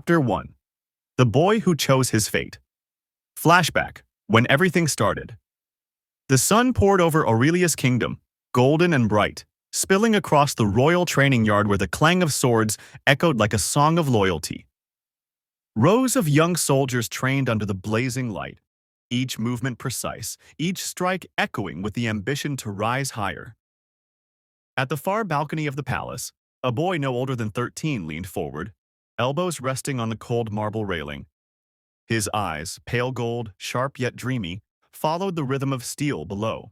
Chapter 1. The Boy Who Chose His Fate. Flashback. When everything started. The sun poured over Aurelia's kingdom, golden and bright, spilling across the royal training yard where the clang of swords echoed like a song of loyalty. Rows of young soldiers trained under the blazing light, each movement precise, each strike echoing with the ambition to rise higher. At the far balcony of the palace, a boy no older than 13 leaned forward, elbows resting on the cold marble railing. His eyes, pale gold, sharp yet dreamy, followed the rhythm of steel below.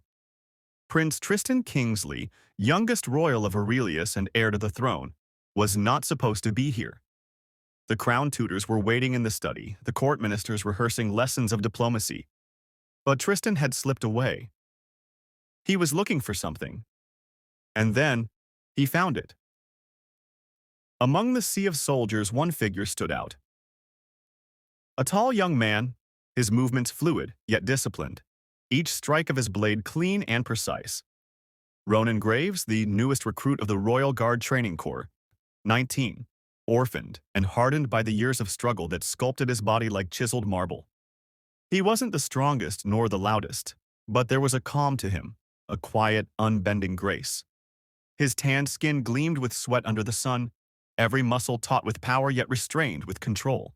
Prince Tristan Kingsley, youngest royal of Aurelius and heir to the throne, was not supposed to be here. The crown tutors were waiting in the study, the court ministers rehearsing lessons of diplomacy. But Tristan had slipped away. He was looking for something. And then, he found it. Among the sea of soldiers, one figure stood out. A tall young man, his movements fluid yet disciplined, each strike of his blade clean and precise. Ronan Graves, the newest recruit of the Royal Guard Training Corps, 19, orphaned and hardened by the years of struggle that sculpted his body like chiseled marble. He wasn't the strongest nor the loudest, but there was a calm to him, a quiet, unbending grace. His tanned skin gleamed with sweat under the sun, every muscle taut with power yet restrained with control.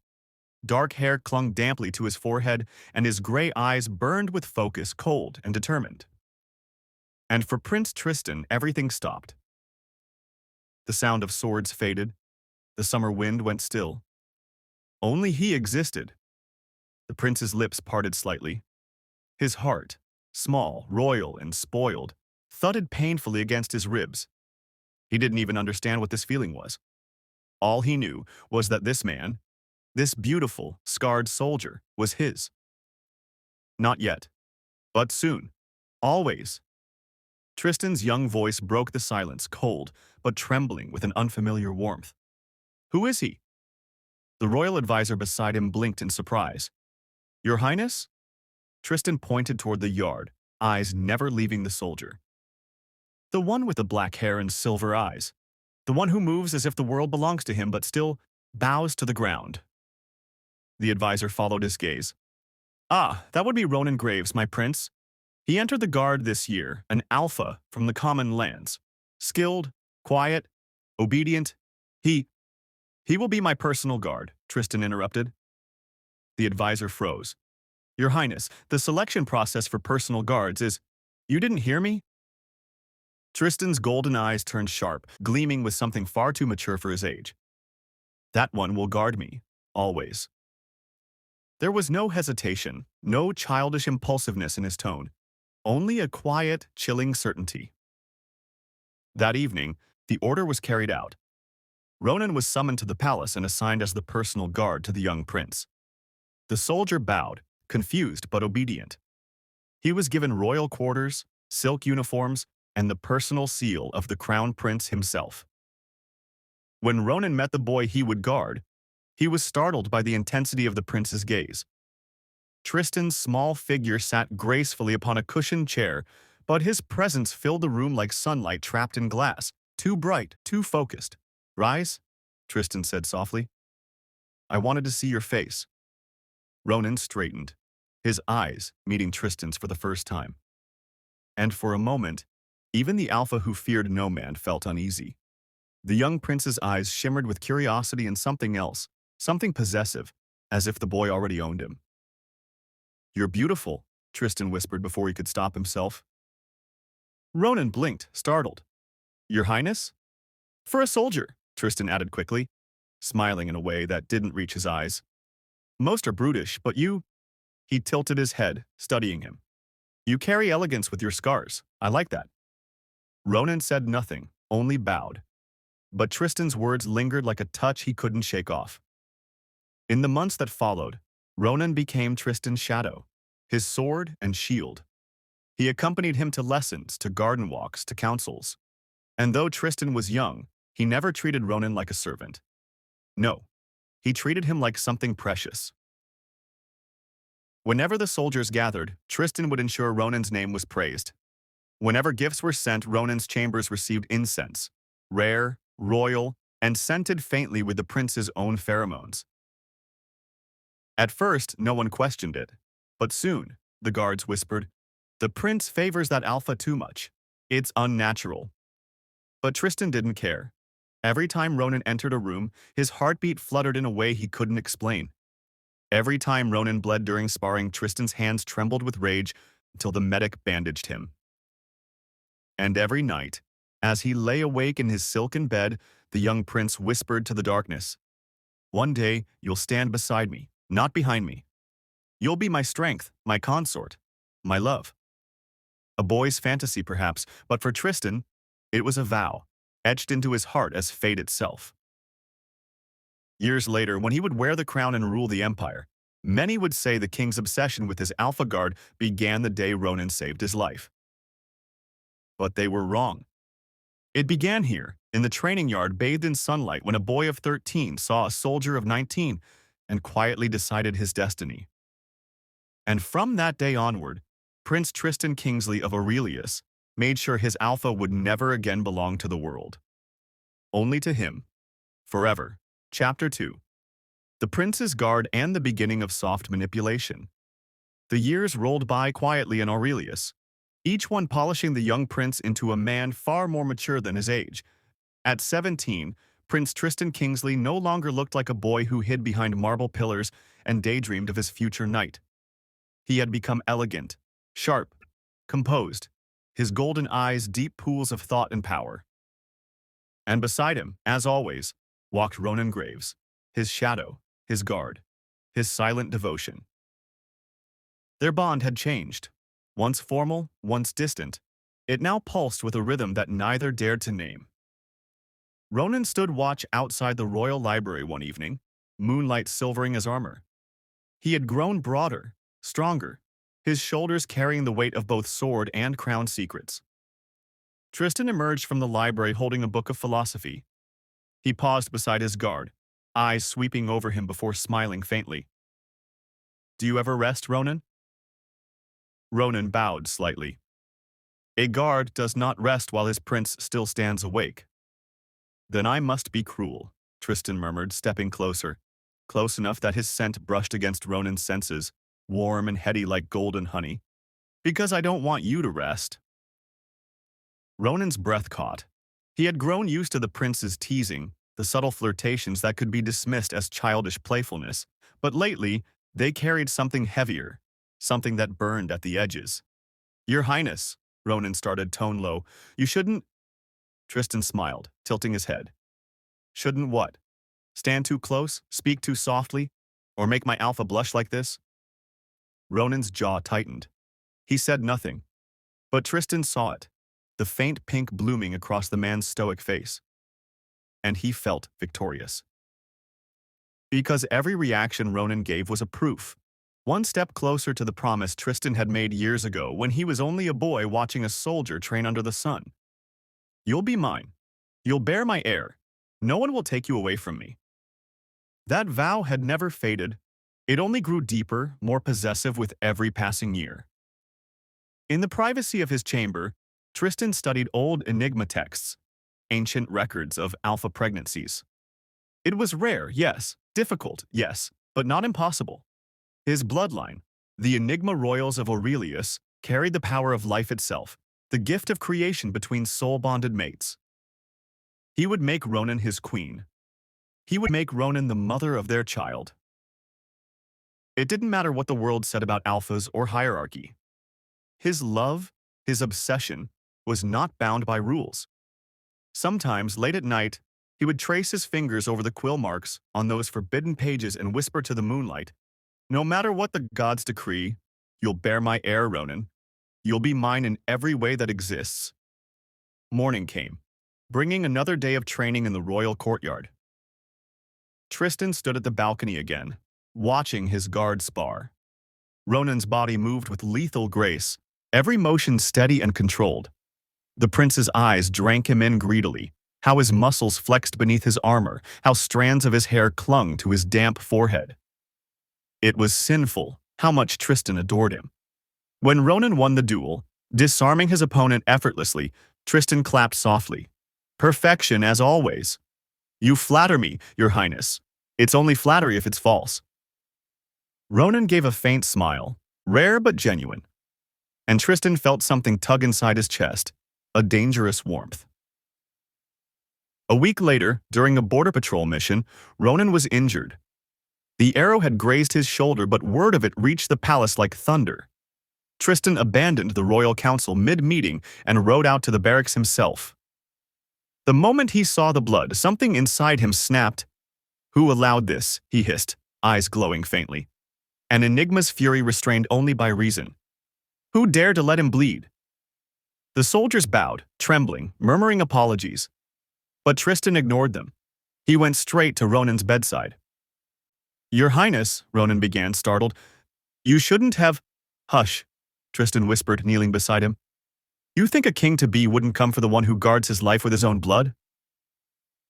Dark hair clung damply to his forehead, and his gray eyes burned with focus, cold and determined. And for Prince Tristan, everything stopped. The sound of swords faded. The summer wind went still. Only he existed. The prince's lips parted slightly. His heart, small, royal, and spoiled, thudded painfully against his ribs. He didn't even understand what this feeling was. All he knew was that this man, this beautiful, scarred soldier, was his. Not yet, but soon. Always. Tristan's young voice broke the silence, cold, but trembling with an unfamiliar warmth. Who is he? The royal advisor beside him blinked in surprise. Your Highness? Tristan pointed toward the yard, eyes never leaving the soldier. The one with the black hair and silver eyes. The one who moves as if the world belongs to him but still bows to the ground. The advisor followed his gaze. Ah, that would be Ronan Graves, my prince. He entered the guard this year, an alpha from the common lands. Skilled, quiet, obedient. He will be my personal guard, Tristan interrupted. The advisor froze. Your Highness, the selection process for personal guards is… You didn't hear me? Tristan's golden eyes turned sharp, gleaming with something far too mature for his age. That one will guard me, always. There was no hesitation, no childish impulsiveness in his tone, only a quiet, chilling certainty. That evening, the order was carried out. Ronan was summoned to the palace and assigned as the personal guard to the young prince. The soldier bowed, confused but obedient. He was given royal quarters, silk uniforms, and the personal seal of the crown prince himself. When Ronan met the boy he would guard, he was startled by the intensity of the prince's gaze. Tristan's small figure sat gracefully upon a cushioned chair, but his presence filled the room like sunlight trapped in glass, too bright, too focused. Rise, Tristan said softly. I wanted to see your face. Ronan straightened, his eyes meeting Tristan's for the first time. And for a moment, even the alpha who feared no man felt uneasy. The young prince's eyes shimmered with curiosity and something else, something possessive, as if the boy already owned him. You're beautiful, Tristan whispered before he could stop himself. Ronan blinked, startled. Your Highness? For a soldier, Tristan added quickly, smiling in a way that didn't reach his eyes. Most are brutish, but you… He tilted his head, studying him. You carry elegance with your scars. I like that. Ronan said nothing, only bowed. But Tristan's words lingered like a touch he couldn't shake off. In the months that followed, Ronan became Tristan's shadow, his sword and shield. He accompanied him to lessons, to garden walks, to councils. And though Tristan was young, he never treated Ronan like a servant. No, he treated him like something precious. Whenever the soldiers gathered, Tristan would ensure Ronan's name was praised. Whenever gifts were sent, Ronan's chambers received incense, rare, royal, and scented faintly with the prince's own pheromones. At first, no one questioned it. But soon, the guards whispered, "The prince favors that alpha too much. It's unnatural." But Tristan didn't care. Every time Ronan entered a room, his heartbeat fluttered in a way he couldn't explain. Every time Ronan bled during sparring, Tristan's hands trembled with rage until the medic bandaged him. And every night, as he lay awake in his silken bed, the young prince whispered to the darkness, "One day, you'll stand beside me, not behind me. You'll be my strength, my consort, my love." A boy's fantasy, perhaps, but for Tristan, it was a vow, etched into his heart as fate itself. Years later, when he would wear the crown and rule the empire, many would say the king's obsession with his alpha guard began the day Ronan saved his life. But they were wrong. It began here, in the training yard bathed in sunlight when a boy of 13 saw a soldier of 19 and quietly decided his destiny. And from that day onward, Prince Tristan Kingsley of Aurelius made sure his alpha would never again belong to the world. Only to him. Forever. Chapter 2. The Prince's Guard and the Beginning of Soft Manipulation. The years rolled by quietly in Aurelius, each one polishing the young prince into a man far more mature than his age. At 17, Prince Tristan Kingsley no longer looked like a boy who hid behind marble pillars and daydreamed of his future knight. He had become elegant, sharp, composed, his golden eyes deep pools of thought and power. And beside him, as always, walked Ronan Graves, his shadow, his guard, his silent devotion. Their bond had changed. Once formal, once distant, it now pulsed with a rhythm that neither dared to name. Ronan stood watch outside the royal library one evening, moonlight silvering his armor. He had grown broader, stronger, his shoulders carrying the weight of both sword and crown secrets. Tristan emerged from the library holding a book of philosophy. He paused beside his guard, eyes sweeping over him before smiling faintly. "Do you ever rest, Ronan?" Ronan bowed slightly. "A guard does not rest while his prince still stands awake." "Then I must be cruel," Tristan murmured, stepping closer, close enough that his scent brushed against Ronan's senses, warm and heady like golden honey. "Because I don't want you to rest." Ronan's breath caught. He had grown used to the prince's teasing, the subtle flirtations that could be dismissed as childish playfulness, but lately they carried something heavier, something that burned at the edges. "Your Highness," Ronan started, tone low, "you shouldn't—" Tristan smiled, tilting his head. "Shouldn't what? Stand too close, speak too softly, or make my alpha blush like this?" Ronan's jaw tightened. He said nothing, but Tristan saw it, the faint pink blooming across the man's stoic face. And he felt victorious. Because every reaction Ronan gave was a proof, one step closer to the promise Tristan had made years ago when he was only a boy watching a soldier train under the sun. "You'll be mine. You'll bear my heir. No one will take you away from me." That vow had never faded. It only grew deeper, more possessive with every passing year. In the privacy of his chamber, Tristan studied old Enigma texts, ancient records of alpha pregnancies. It was rare, yes, difficult, yes, but not impossible. His bloodline, the Enigma royals of Aurelius, carried the power of life itself, the gift of creation between soul-bonded mates. He would make Ronan his queen. He would make Ronan the mother of their child. It didn't matter what the world said about alphas or hierarchy. His love, his obsession, was not bound by rules. Sometimes, late at night, he would trace his fingers over the quill marks on those forbidden pages and whisper to the moonlight, "No matter what the gods decree, you'll bear my heir, Ronan. You'll be mine in every way that exists." Morning came, bringing another day of training in the royal courtyard. Tristan stood at the balcony again, watching his guard spar. Ronan's body moved with lethal grace, every motion steady and controlled. The prince's eyes drank him in greedily, how his muscles flexed beneath his armor, how strands of his hair clung to his damp forehead. It was sinful how much Tristan adored him. When Ronan won the duel, disarming his opponent effortlessly, Tristan clapped softly. "Perfection as always." "You flatter me, Your Highness. It's only flattery if it's false." Ronan gave a faint smile, rare but genuine, and Tristan felt something tug inside his chest, a dangerous warmth. A week later, during a border patrol mission, Ronan was injured. The arrow had grazed his shoulder, but word of it reached the palace like thunder. Tristan abandoned the royal council mid-meeting and rode out to the barracks himself. The moment he saw the blood, something inside him snapped. "Who allowed this?" he hissed, eyes glowing faintly. An Enigma's fury restrained only by reason. Who dared to let him bleed? The soldiers bowed, trembling, murmuring apologies. But Tristan ignored them. He went straight to Ronan's bedside. "Your Highness," Ronan began, startled. "You shouldn't have—" "Hush," Tristan whispered, kneeling beside him. "You think a king-to-be wouldn't come for the one who guards his life with his own blood?"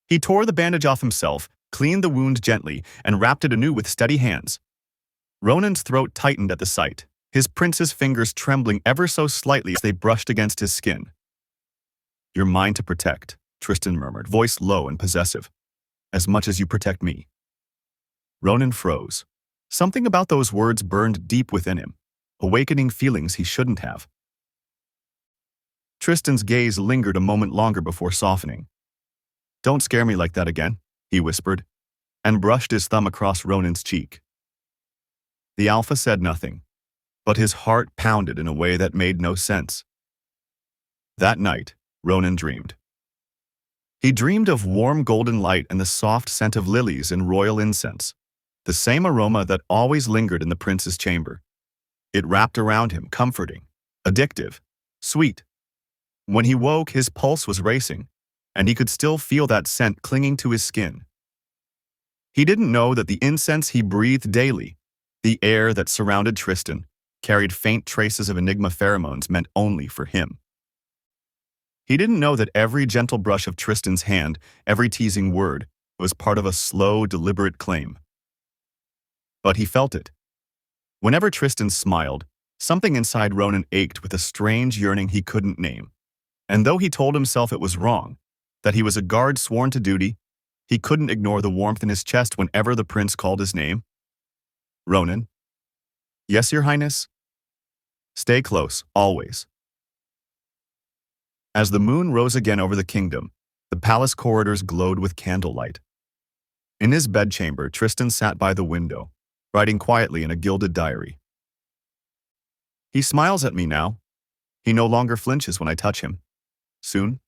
He tore the bandage off himself, cleaned the wound gently, and wrapped it anew with steady hands. Ronan's throat tightened at the sight, his prince's fingers trembling ever so slightly as they brushed against his skin. "You're mine to protect," Tristan murmured, voice low and possessive. "As much as you protect me." Ronan froze. Something about those words burned deep within him, awakening feelings he shouldn't have. Tristan's gaze lingered a moment longer before softening. "Don't scare me like that again," he whispered, and brushed his thumb across Ronan's cheek. The Alpha said nothing, but his heart pounded in a way that made no sense. That night, Ronan dreamed. He dreamed of warm golden light and the soft scent of lilies and royal incense, the same aroma that always lingered in the prince's chamber. It wrapped around him, comforting, addictive, sweet. When he woke, his pulse was racing, and he could still feel that scent clinging to his skin. He didn't know that the incense he breathed daily, the air that surrounded Tristan, carried faint traces of Enigma pheromones meant only for him. He didn't know that every gentle brush of Tristan's hand, every teasing word, was part of a slow, deliberate claim. But he felt it. Whenever Tristan smiled, something inside Ronan ached with a strange yearning he couldn't name. And though he told himself it was wrong, that he was a guard sworn to duty, he couldn't ignore the warmth in his chest whenever the prince called his name. "Ronan?" "Yes, Your Highness?" "Stay close, always." As the moon rose again over the kingdom, the palace corridors glowed with candlelight. In his bedchamber, Tristan sat by the window, writing quietly in a gilded diary. "He smiles at me now. He no longer flinches when I touch him. Soon,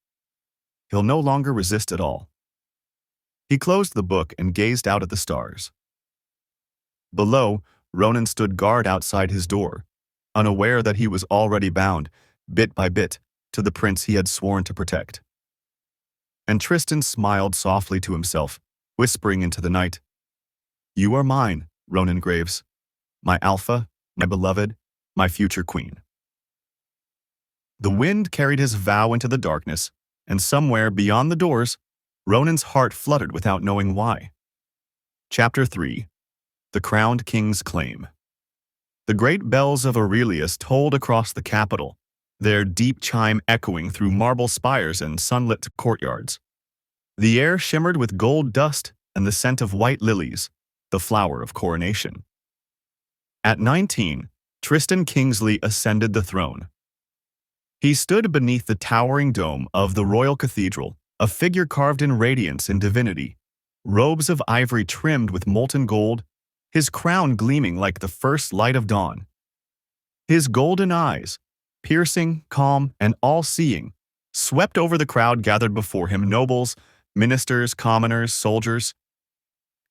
he'll no longer resist at all." He closed the book and gazed out at the stars. Below, Ronan stood guard outside his door, unaware that he was already bound, bit by bit, to the prince he had sworn to protect. And Tristan smiled softly to himself, whispering into the night, "You are mine, Ronan Graves, my Alpha, my beloved, my future queen." The wind carried his vow into the darkness, and somewhere beyond the doors, Ronan's heart fluttered without knowing why. Chapter 3. The Crowned King's Claim. The great bells of Aurelius tolled across the capital, their deep chime echoing through marble spires and sunlit courtyards. The air shimmered with gold dust and the scent of white lilies, the flower of coronation. At 19, Tristan Kingsley ascended the throne. He stood beneath the towering dome of the royal cathedral, a figure carved in radiance and divinity, robes of ivory trimmed with molten gold, his crown gleaming like the first light of dawn. His golden eyes, piercing, calm, and all-seeing, swept over the crowd gathered before him, nobles, ministers, commoners, soldiers,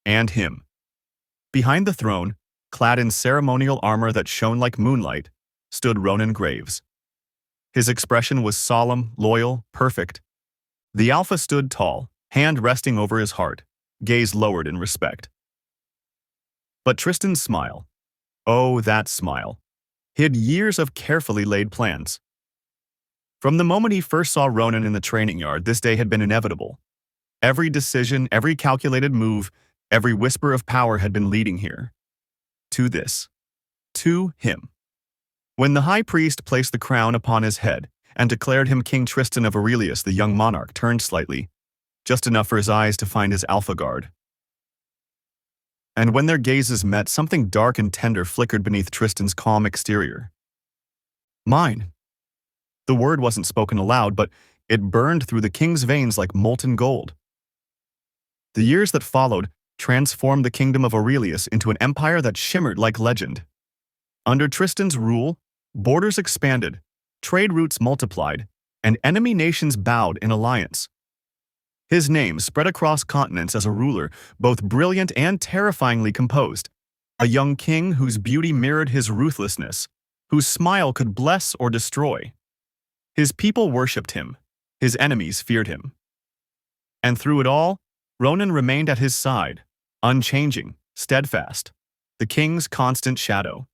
and him. Behind the throne, clad in ceremonial armor that shone like moonlight, stood Ronan Graves. His expression was solemn, loyal, perfect. The Alpha stood tall, hand resting over his heart, gaze lowered in respect. But Tristan's smile, oh, that smile, hid years of carefully laid plans. From the moment he first saw Ronan in the training yard, this day had been inevitable. Every decision, every calculated move, every whisper of power had been leading here. To this. To him. When the high priest placed the crown upon his head and declared him King Tristan of Aurelius, the young monarch turned slightly, just enough for his eyes to find his Alpha guard. And when their gazes met, something dark and tender flickered beneath Tristan's calm exterior. Mine. The word wasn't spoken aloud, but it burned through the king's veins like molten gold. The years that followed transformed the kingdom of Aurelius into an empire that shimmered like legend. Under Tristan's rule, borders expanded, trade routes multiplied, and enemy nations bowed in alliance. His name spread across continents as a ruler, both brilliant and terrifyingly composed, a young king whose beauty mirrored his ruthlessness, whose smile could bless or destroy. His people worshipped him, his enemies feared him. And through it all, Ronan remained at his side, unchanging, steadfast, the king's constant shadow.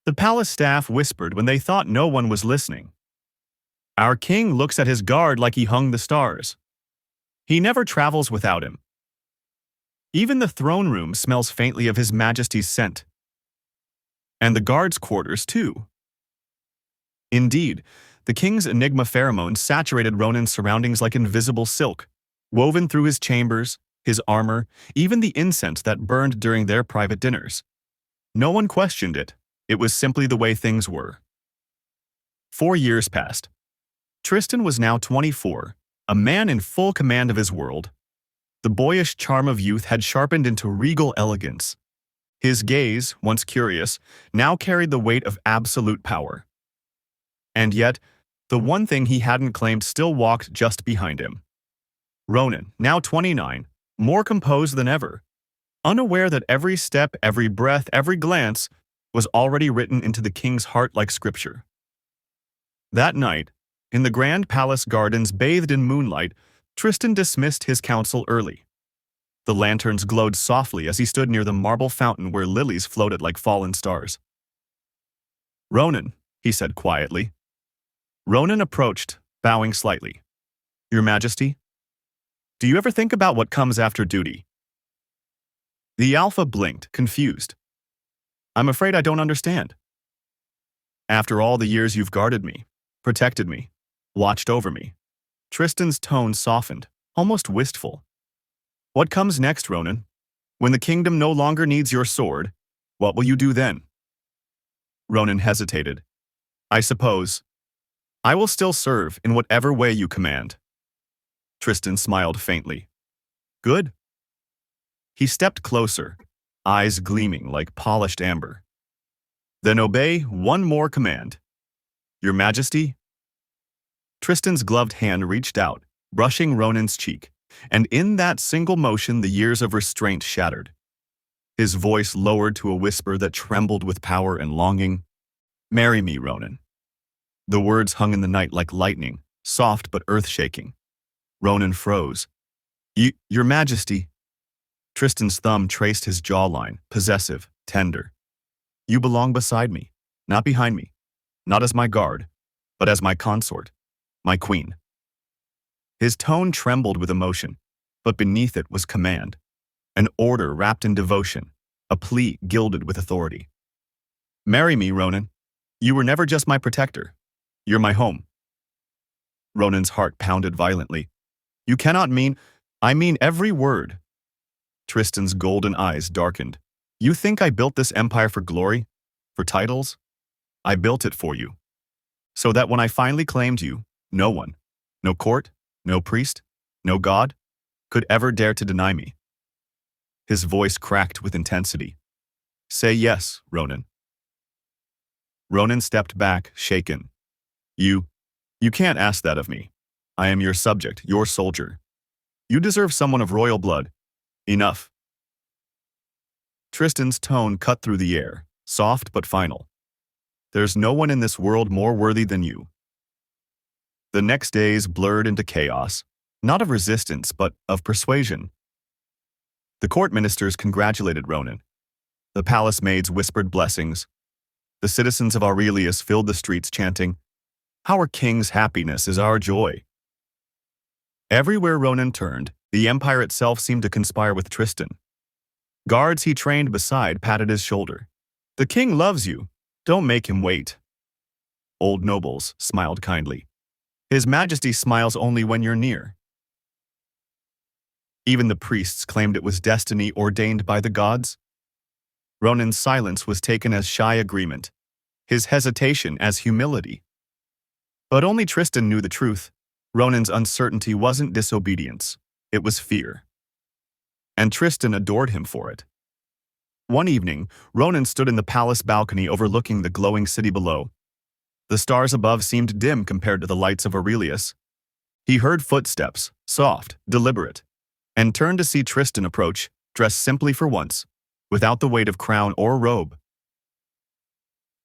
The palace staff whispered when they thought no one was listening. Our king looks at his guard like he hung the stars. He never travels without him. Even the throne room smells faintly of his majesty's scent. And the guards' quarters, too. Indeed, the king's Enigma pheromones saturated Ronan's surroundings like invisible silk, woven through his chambers, his armor, even the incense that burned during their private dinners. No one questioned it. It was simply the way things were. 4 years passed. Tristan was now 24, a man in full command of his world. The boyish charm of youth had sharpened into regal elegance. His gaze, once curious, now carried the weight of absolute power. And yet, the one thing he hadn't claimed still walked just behind him. Ronan, now 29, more composed than ever, unaware that every step, every breath, every glance was already written into the king's heart like scripture. That night, in the grand palace gardens bathed in moonlight, Tristan dismissed his council early. The lanterns glowed softly as he stood near the marble fountain where lilies floated like fallen stars. Ronan, he said quietly. Ronan approached, bowing slightly. Your Majesty? Do you ever think about what comes after duty? The Alpha blinked, confused. I'm afraid I don't understand. After all the years you've guarded me, protected me, watched over me. Tristan's tone softened, almost wistful. What comes next, Ronan? When the kingdom no longer needs your sword, what will you do then? Ronan hesitated. I suppose. I will still serve in whatever way you command. Tristan smiled faintly. Good. He stepped closer, eyes gleaming like polished amber. Then obey one more command. Your Majesty? Tristan's gloved hand reached out, brushing Ronan's cheek, and in that single motion the years of restraint shattered. His voice lowered to a whisper that trembled with power and longing. Marry me, Ronan. The words hung in the night like lightning, soft but earth-shaking. Ronan froze. Your Majesty. Tristan's thumb traced his jawline, possessive, tender. You belong beside me, not behind me, not as my guard, but as my consort, my queen. His tone trembled with emotion, but beneath it was command, an order wrapped in devotion, a plea gilded with authority. Marry me, Ronan. You were never just my protector. You're my home. Ronan's heart pounded violently. You cannot mean, I mean every word. Tristan's golden eyes darkened. You think I built this empire for glory? For titles? I built it for you. So that when I finally claimed you, no one, no court, no priest, no god, could ever dare to deny me. His voice cracked with intensity. Say yes, Ronan. Ronan stepped back, shaken. You can't ask that of me. I am your subject, your soldier. You deserve someone of royal blood. Enough. Tristan's tone cut through the air, soft but final. There's no one in this world more worthy than you. The next days blurred into chaos, not of resistance, but of persuasion. The court ministers congratulated Ronan. The palace maids whispered blessings. The citizens of Aurelius filled the streets chanting, Our king's happiness is our joy. Everywhere Ronan turned, the empire itself seemed to conspire with Tristan. Guards he trained beside patted his shoulder. The king loves you. Don't make him wait. Old nobles smiled kindly. His Majesty smiles only when you're near. Even the priests claimed it was destiny ordained by the gods. Ronan's silence was taken as shy agreement, his hesitation as humility. But only Tristan knew the truth. Ronan's uncertainty wasn't disobedience, it was fear. And Tristan adored him for it. One evening, Ronan stood in the palace balcony overlooking the glowing city below. The stars above seemed dim compared to the lights of Aurelius. He heard footsteps, soft, deliberate, and turned to see Tristan approach, dressed simply for once, without the weight of crown or robe.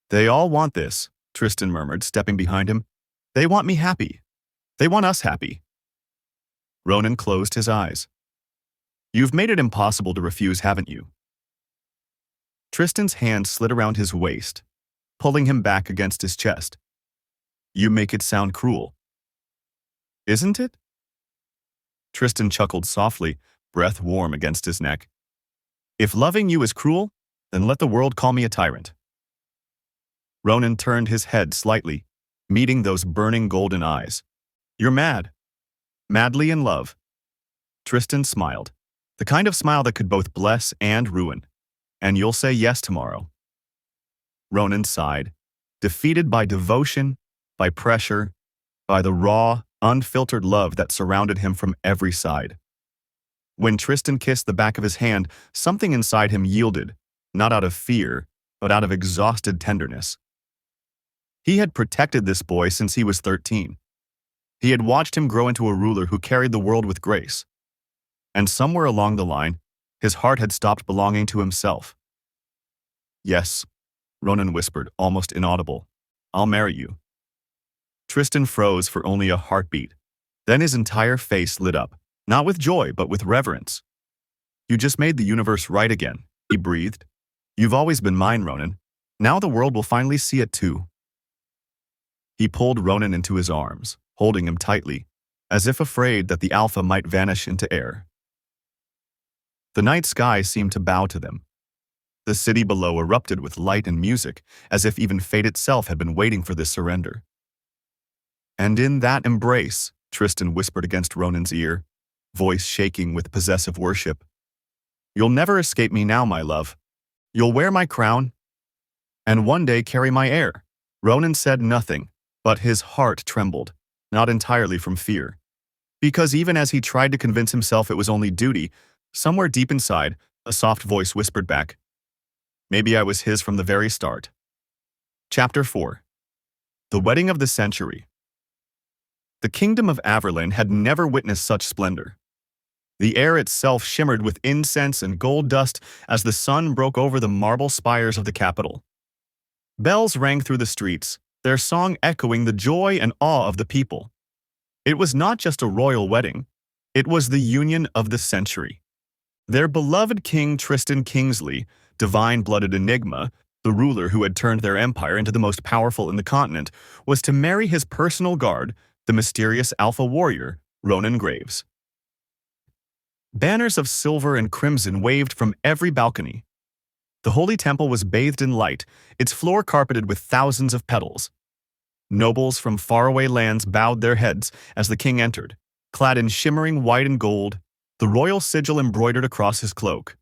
"They all want this," Tristan murmured, stepping behind him. "They want me happy. They want us happy." Ronan closed his eyes. "You've made it impossible to refuse, haven't you?" Tristan's hand slid around his waist, pulling him back against his chest. "You make it sound cruel." "Isn't it?" Tristan chuckled softly, breath warm against his neck. "If loving you is cruel, then let the world call me a tyrant." Ronan turned his head slightly, meeting those burning golden eyes. "You're mad. Madly in love." Tristan smiled, the kind of smile that could both bless and ruin. "And you'll say yes tomorrow." Ronan sighed, defeated by devotion, by pressure, by the raw, unfiltered love that surrounded him from every side. When Tristan kissed the back of his hand, something inside him yielded, not out of fear, but out of exhausted tenderness. He had protected this boy since he was 13. He had watched him grow into a ruler who carried the world with grace. And somewhere along the line, his heart had stopped belonging to himself. "Yes," Ronan whispered, almost inaudible. "I'll marry you." Tristan froze for only a heartbeat. Then his entire face lit up, not with joy, but with reverence. "You just made the universe right again," he breathed. "You've always been mine, Ronan. Now the world will finally see it too." He pulled Ronan into his arms, holding him tightly, as if afraid that the alpha might vanish into air. The night sky seemed to bow to them. The city below erupted with light and music, as if even fate itself had been waiting for this surrender. "And in that embrace," Tristan whispered against Ronan's ear, voice shaking with possessive worship, "you'll never escape me now, my love. You'll wear my crown, and one day carry my heir." Ronan said nothing, but his heart trembled, not entirely from fear. Because even as he tried to convince himself it was only duty, somewhere deep inside, a soft voice whispered back, "Maybe I was his from the very start." Chapter 4. The Wedding of the Century. The kingdom of Averlin had never witnessed such splendor. The air itself shimmered with incense and gold dust as the sun broke over the marble spires of the capital. Bells rang through the streets, their song echoing the joy and awe of the people. It was not just a royal wedding, it was the union of the century. Their beloved king Tristan Kingsley, divine-blooded Enigma, the ruler who had turned their empire into the most powerful in the continent, was to marry his personal guard, the mysterious alpha warrior, Ronan Graves. Banners of silver and crimson waved from every balcony. The holy temple was bathed in light, its floor carpeted with thousands of petals. Nobles from faraway lands bowed their heads as the king entered, clad in shimmering white and gold, the royal sigil embroidered across his cloak.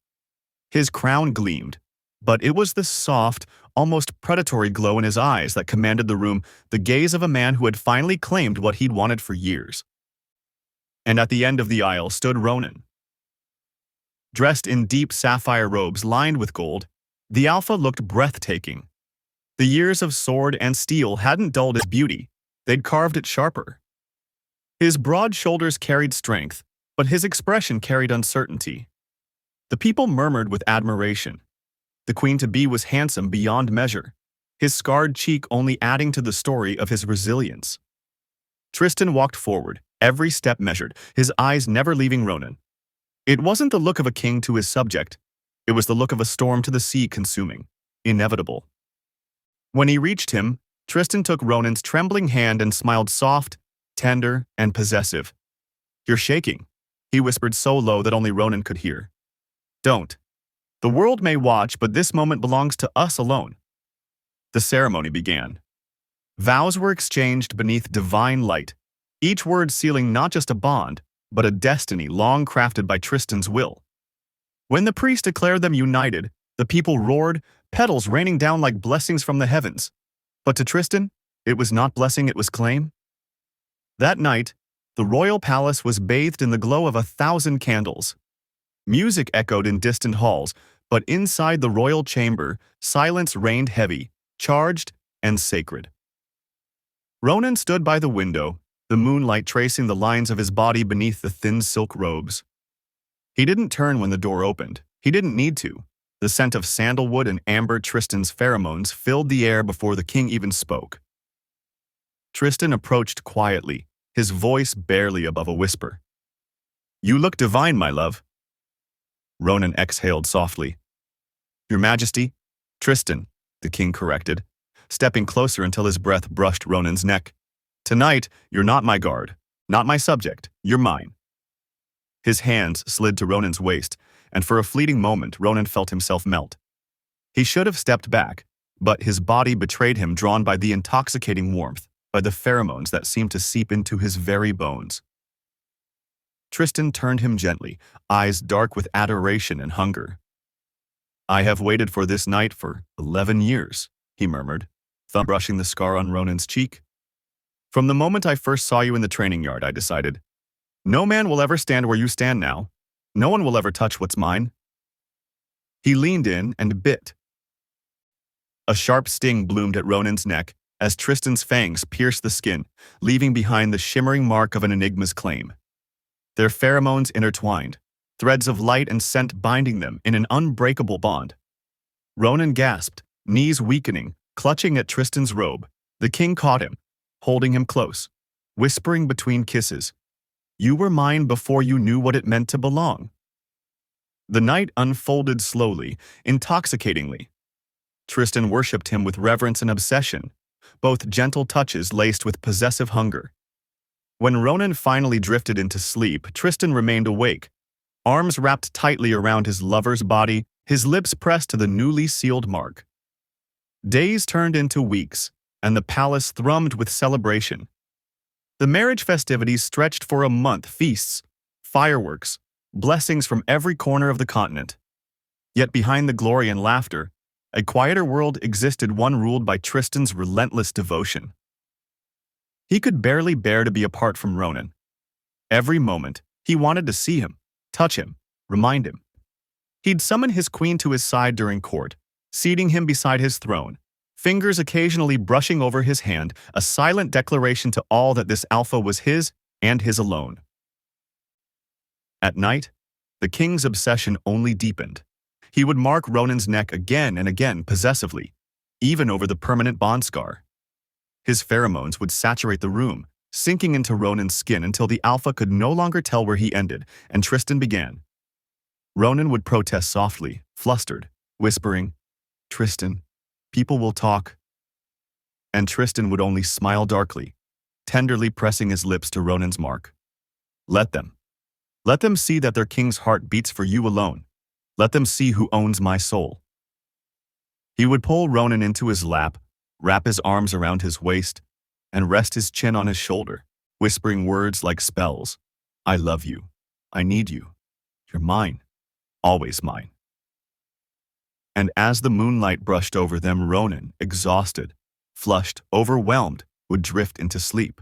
His crown gleamed, but it was the soft, almost predatory glow in his eyes that commanded the room, the gaze of a man who had finally claimed what he'd wanted for years. And at the end of the aisle stood Ronan. Dressed in deep sapphire robes lined with gold, the alpha looked breathtaking. The years of sword and steel hadn't dulled his beauty, they'd carved it sharper. His broad shoulders carried strength, but his expression carried uncertainty. The people murmured with admiration. The queen-to-be was handsome beyond measure, his scarred cheek only adding to the story of his resilience. Tristan walked forward, every step measured, his eyes never leaving Ronan. It wasn't the look of a king to his subject, it was the look of a storm to the sea consuming, inevitable. When he reached him, Tristan took Ronan's trembling hand and smiled soft, tender, and possessive. "You're shaking," he whispered so low that only Ronan could hear. "Don't. The world may watch, but this moment belongs to us alone." The ceremony began. Vows were exchanged beneath divine light, each word sealing not just a bond, but a destiny long crafted by Tristan's will. When the priest declared them united, the people roared, petals raining down like blessings from the heavens. But to Tristan, it was not blessing, it was claim. That night, the royal palace was bathed in the glow of 1,000 candles. Music echoed in distant halls, but inside the royal chamber, silence reigned heavy, charged, and sacred. Ronan stood by the window, the moonlight tracing the lines of his body beneath the thin silk robes. He didn't turn when the door opened. He didn't need to. The scent of sandalwood and amber Tristan's pheromones filled the air before the king even spoke. Tristan approached quietly, his voice barely above a whisper. "You look divine, my love." Ronan exhaled softly. "Your Majesty?" "Tristan," the king corrected, stepping closer until his breath brushed Ronan's neck. "Tonight, you're not my guard, not my subject, you're mine." His hands slid to Ronan's waist, and for a fleeting moment Ronan felt himself melt. He should have stepped back, but his body betrayed him, drawn by the intoxicating warmth, by the pheromones that seemed to seep into his very bones. Tristan turned him gently, eyes dark with adoration and hunger. "I have waited for this night for 11 years, he murmured, thumb brushing the scar on Ronan's cheek. "From the moment I first saw you in the training yard, I decided, no man will ever stand where you stand now. No one will ever touch what's mine." He leaned in and bit. A sharp sting bloomed at Ronan's neck as Tristan's fangs pierced the skin, leaving behind the shimmering mark of an Enigma's claim. Their pheromones intertwined, threads of light and scent binding them in an unbreakable bond. Ronan gasped, knees weakening, clutching at Tristan's robe. The king caught him, holding him close, whispering between kisses, "You were mine before you knew what it meant to belong." The night unfolded slowly, intoxicatingly. Tristan worshipped him with reverence and obsession, both gentle touches laced with possessive hunger. When Ronan finally drifted into sleep, Tristan remained awake, arms wrapped tightly around his lover's body, his lips pressed to the newly sealed mark. Days turned into weeks, and the palace thrummed with celebration. The marriage festivities stretched for a month, feasts, fireworks, blessings from every corner of the continent. Yet behind the glory and laughter, a quieter world existed, one ruled by Tristan's relentless devotion. He could barely bear to be apart from Ronan. Every moment, he wanted to see him, touch him, remind him. He'd summon his queen to his side during court, seating him beside his throne, fingers occasionally brushing over his hand, a silent declaration to all that this alpha was his and his alone. At night, the king's obsession only deepened. He would mark Ronan's neck again and again possessively, even over the permanent bond scar. His pheromones would saturate the room, sinking into Ronan's skin until the alpha could no longer tell where he ended, and Tristan began. Ronan would protest softly, flustered, whispering, "Tristan, people will talk." And Tristan would only smile darkly, tenderly pressing his lips to Ronan's mark. Let them. Let them see that their king's heart beats for you alone. Let them see who owns my soul." He would pull Ronan into his lap, wrap his arms around his waist, and rest his chin on his shoulder, whispering words like spells. "I love you. I need you. You're mine. Always mine." And as the moonlight brushed over them, Ronan, exhausted, flushed, overwhelmed, would drift into sleep.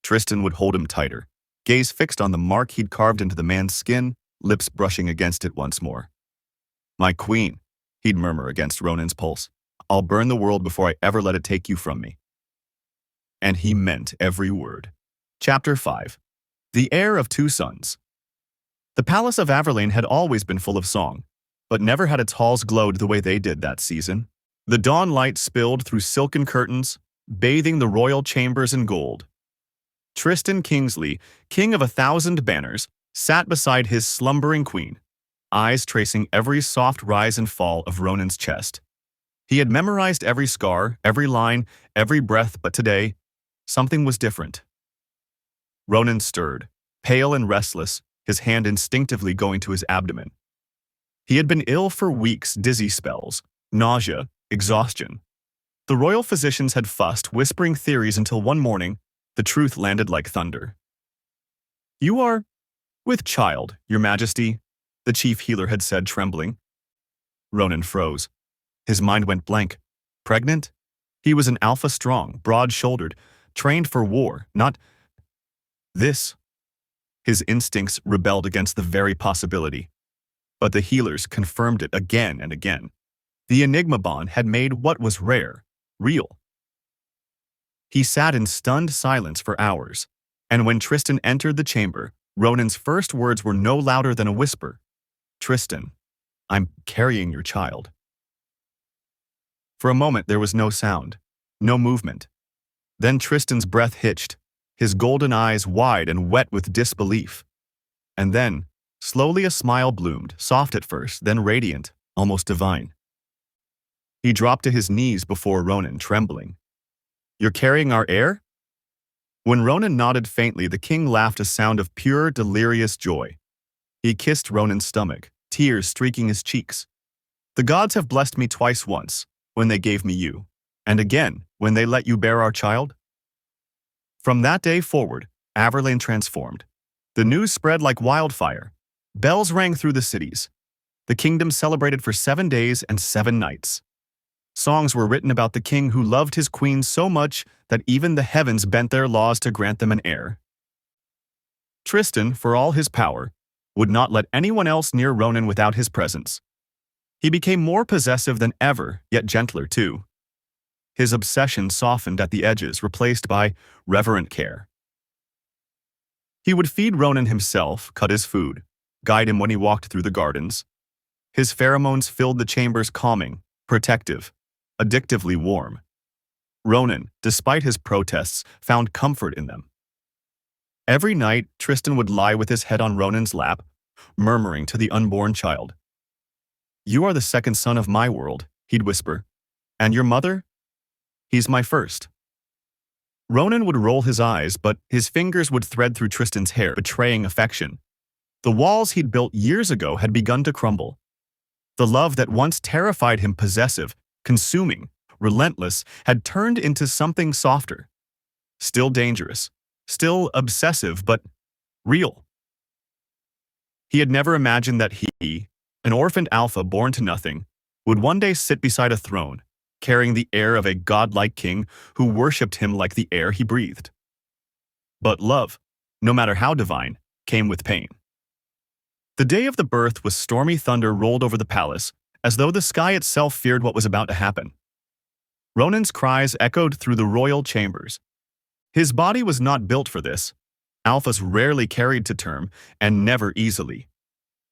Tristan would hold him tighter, gaze fixed on the mark he'd carved into the man's skin, lips brushing against it once more. "My queen," he'd murmur against Ronan's pulse, "I'll burn the world before I ever let it take you from me." And he meant every word. Chapter 5. The Heir of Two Sons. The palace of Averlane had always been full of song, but never had its halls glowed the way they did that season. The dawn light spilled through silken curtains, bathing the royal chambers in gold. Tristan Kingsley, king of 1,000 banners, sat beside his slumbering queen, eyes tracing every soft rise and fall of Ronan's chest. He had memorized every scar, every line, every breath, but today, something was different. Ronan stirred, pale and restless, his hand instinctively going to his abdomen. He had been ill for weeks, dizzy spells, nausea, exhaustion. The royal physicians had fussed, whispering theories until one morning, the truth landed like thunder. You are with child, your majesty, the chief healer had said, trembling. Ronan froze. His mind went blank. Pregnant? He was an alpha strong, broad-shouldered, trained for war, not this. His instincts rebelled against the very possibility. But the healers confirmed it again and again. The Enigma bond had made what was rare, real. He sat in stunned silence for hours, and when Tristan entered the chamber, Ronan's first words were no louder than a whisper. Tristan, I'm carrying your child. For a moment there was no sound, no movement. Then Tristan's breath hitched, his golden eyes wide and wet with disbelief. And then, slowly a smile bloomed, soft at first, then radiant, almost divine. He dropped to his knees before Ronan, trembling. You're carrying our heir? When Ronan nodded faintly, the king laughed a sound of pure, delirious joy. He kissed Ronan's stomach, tears streaking his cheeks. The gods have blessed me twice, once, when they gave me you, and again, when they let you bear our child. From that day forward, Averlane transformed. The news spread like wildfire. Bells rang through the cities. The kingdom celebrated for 7 days and 7 nights. Songs were written about the king who loved his queen so much that even the heavens bent their laws to grant them an heir. Tristan, for all his power, would not let anyone else near Ronan without his presence. He became more possessive than ever, yet gentler too. His obsession softened at the edges, replaced by reverent care. He would feed Ronan himself, cut his food, guide him when he walked through the gardens. His pheromones filled the chambers calming, protective, addictively warm. Ronan, despite his protests, found comfort in them. Every night, Tristan would lie with his head on Ronan's lap, murmuring to the unborn child. You are the second son of my world, he'd whisper. And your mother? He's my first. Ronan would roll his eyes, but his fingers would thread through Tristan's hair, betraying affection. The walls he'd built years ago had begun to crumble. The love that once terrified him, possessive, consuming, relentless, had turned into something softer. Still dangerous, still obsessive, but real. He had never imagined that he, an orphaned alpha born to nothing, would one day sit beside a throne, carrying the air of a godlike king who worshipped him like the air he breathed. But love, no matter how divine, came with pain. The day of the birth was stormy thunder rolled over the palace, as though the sky itself feared what was about to happen. Ronan's cries echoed through the royal chambers. His body was not built for this. Alphas rarely carried to term, and never easily.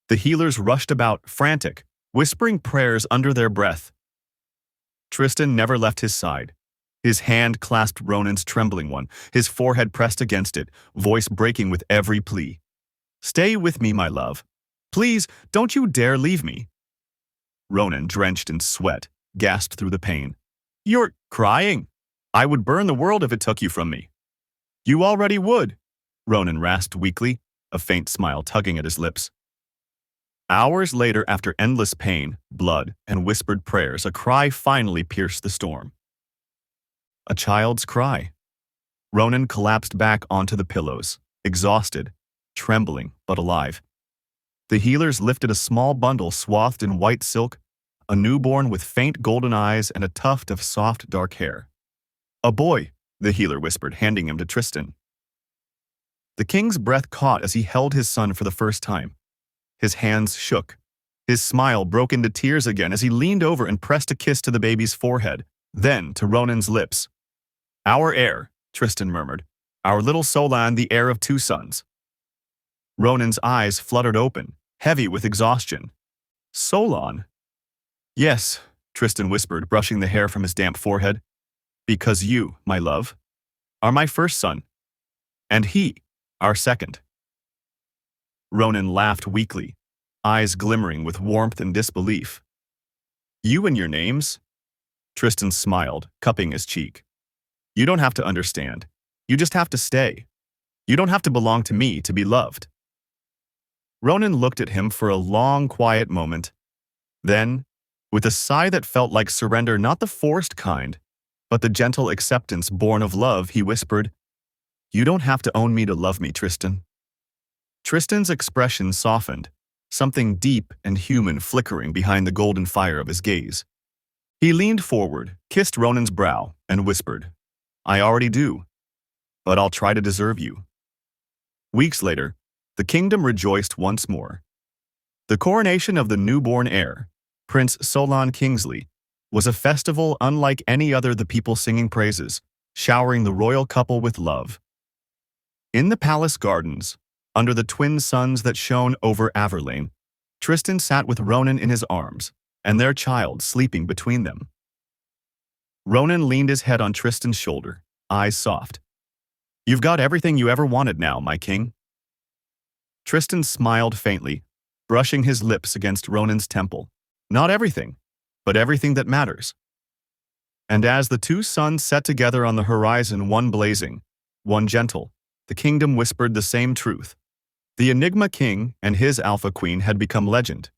The healers rushed about, frantic, whispering prayers under their breath. Tristan never left his side. His hand clasped Ronan's trembling one, his forehead pressed against it, voice breaking with every plea. Stay with me, my love. Please, don't you dare leave me. Ronan, drenched in sweat, gasped through the pain. You're crying. I would burn the world if it took you from me. You already would, Ronan rasped weakly, a faint smile tugging at his lips. Hours later, after endless pain, blood, and whispered prayers, a cry finally pierced the storm. A child's cry. Ronan collapsed back onto the pillows, exhausted, trembling, but alive. The healers lifted a small bundle swathed in white silk, a newborn with faint golden eyes and a tuft of soft dark hair. A boy, the healer whispered, handing him to Tristan. The king's breath caught as he held his son for the first time. His hands shook. His smile broke into tears again as he leaned over and pressed a kiss to the baby's forehead, then to Ronan's lips. Our heir, Tristan murmured. Our little Solan, the heir of 2 sons. Ronan's eyes fluttered open, heavy with exhaustion. Solan? Yes, Tristan whispered, brushing the hair from his damp forehead. Because you, my love, are my first son, and he, our second. Ronan laughed weakly, eyes glimmering with warmth and disbelief. You and your names? Tristan smiled, cupping his cheek. You don't have to understand. You just have to stay. You don't have to belong to me to be loved. Ronan looked at him for a long, quiet moment. Then, with a sigh that felt like surrender, not the forced kind, but the gentle acceptance born of love, he whispered, You don't have to own me to love me, Tristan. Tristan's expression softened, something deep and human flickering behind the golden fire of his gaze. He leaned forward, kissed Ronan's brow, and whispered, "I already do, but I'll try to deserve you." Weeks later, the kingdom rejoiced once more. The coronation of the newborn heir, Prince Solon Kingsley, was a festival unlike any other, the people singing praises, showering the royal couple with love. In the palace gardens, under the twin suns that shone over Averlane, Tristan sat with Ronan in his arms, and their child sleeping between them. Ronan leaned his head on Tristan's shoulder, eyes soft. "You've got everything you ever wanted now, my king." Tristan smiled faintly, brushing his lips against Ronan's temple. "Not everything, but everything that matters." And as the two suns set together on the horizon, one blazing, one gentle, the kingdom whispered the same truth. The Enigma king and his Alpha Queen had become legend,